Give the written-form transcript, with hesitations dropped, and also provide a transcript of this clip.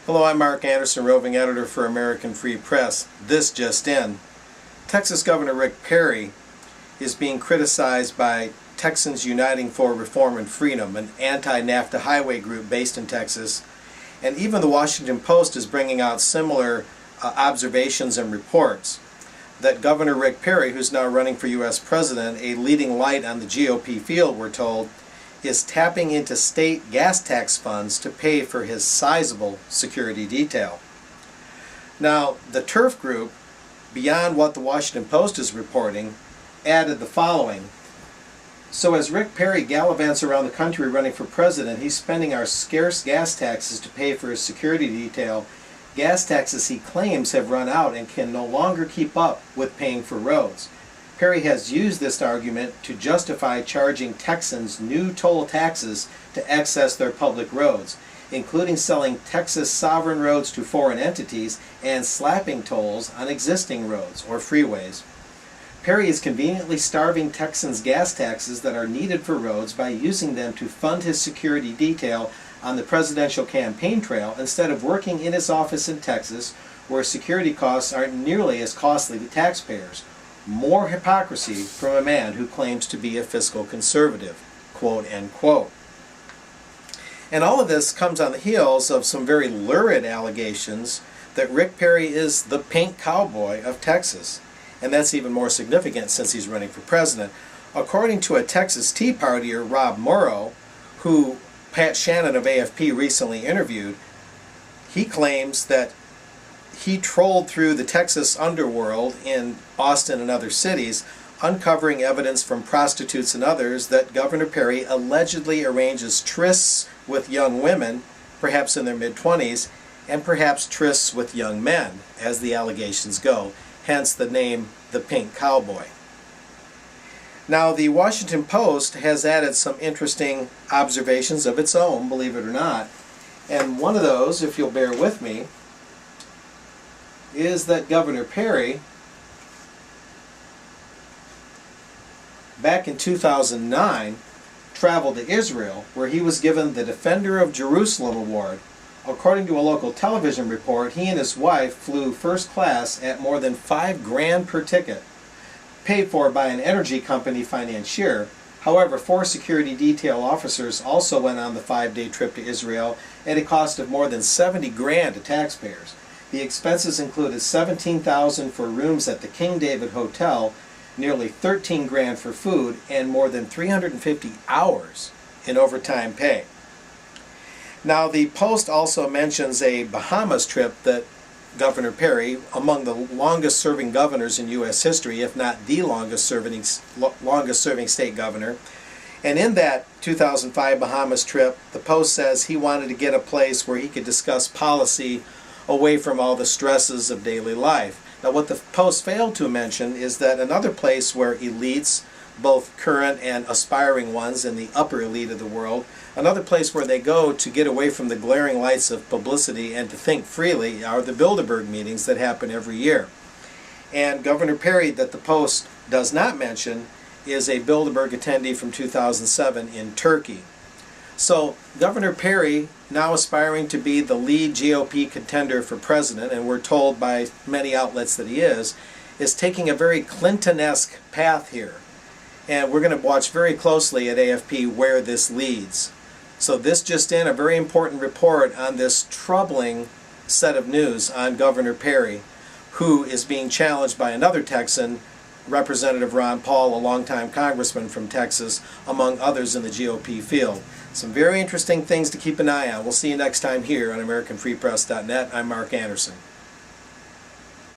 Hello, I'm Mark Anderson, Roving Editor for American Free Press. This just in. Texas Governor Rick Perry is being criticized by Texans Uniting for Reform and Freedom, an anti-NAFTA highway group based in Texas. And even the Washington Post is bringing out similar observations and reports that Governor Rick Perry, who's now running for U.S. President, a leading light on the GOP field, we're told, is tapping into state gas tax funds to pay for his sizable security detail. Now, the turf group, beyond what the Washington Post is reporting, added the following. So as Rick Perry gallivants around the country running for president, he's spending our scarce gas taxes to pay for his security detail. Gas taxes he claims have run out and can no longer keep up with paying for roads. Perry has used this argument to justify charging Texans new toll taxes to access their public roads, including selling Texas sovereign roads to foreign entities and slapping tolls on existing roads or freeways. Perry is conveniently starving Texans' gas taxes that are needed for roads by using them to fund his security detail on the presidential campaign trail instead of working in his office in Texas, where security costs aren't nearly as costly to taxpayers. More hypocrisy from a man who claims to be a fiscal conservative, quote, end quote. And all of this comes on the heels of some very lurid allegations that Rick Perry is the pink cowboy of Texas. And that's even more significant since he's running for president. According to a Texas Tea Partier, Rob Morrow, who Pat Shannon of AFP recently interviewed, he claims that he trolled through the Texas underworld in Austin and other cities, uncovering evidence from prostitutes and others that Governor Perry allegedly arranges trysts with young women, perhaps in their mid-20s, and perhaps trysts with young men, as the allegations go, hence the name the Pink Cowboy. Now, the Washington Post has added some interesting observations of its own, believe it or not, and one of those, if you'll bear with me, is that Governor Perry, back in 2009, traveled to Israel, where he was given the Defender of Jerusalem Award. According to a local television report, he and his wife flew first class at more than $5,000 per ticket, paid for by an energy company financier. However, 4 security detail officers also went on the 5-day trip to Israel at a cost of more than $70,000 to taxpayers. The expenses included $17,000 for rooms at the King David Hotel, nearly $13,000 for food, and more than 350 hours in overtime pay. Now, the Post also mentions a Bahamas trip that Governor Perry, among the longest-serving governors in U.S. history, if not the longest-serving state governor, and in that 2005 Bahamas trip, the Post says he wanted to get a place where he could discuss policy away from all the stresses of daily life. Now, what the Post failed to mention is that another place where elites, both current and aspiring ones in the upper elite of the world, another place where they go to get away from the glaring lights of publicity and to think freely, are the Bilderberg meetings that happen every year. And Governor Perry, that the Post does not mention, is a Bilderberg attendee from 2007 in Turkey. So Governor Perry, now aspiring to be the lead GOP contender for president, and we're told by many outlets that he is taking a very Clinton-esque path here. And we're going to watch very closely at AFP where this leads. So this just in, a very important report on this troubling set of news on Governor Perry, who is being challenged by another Texan, Representative Ron Paul, a longtime congressman from Texas, among others in the GOP field. Some very interesting things to keep an eye on. We'll see you next time here on AmericanFreePress.net. I'm Mark Anderson.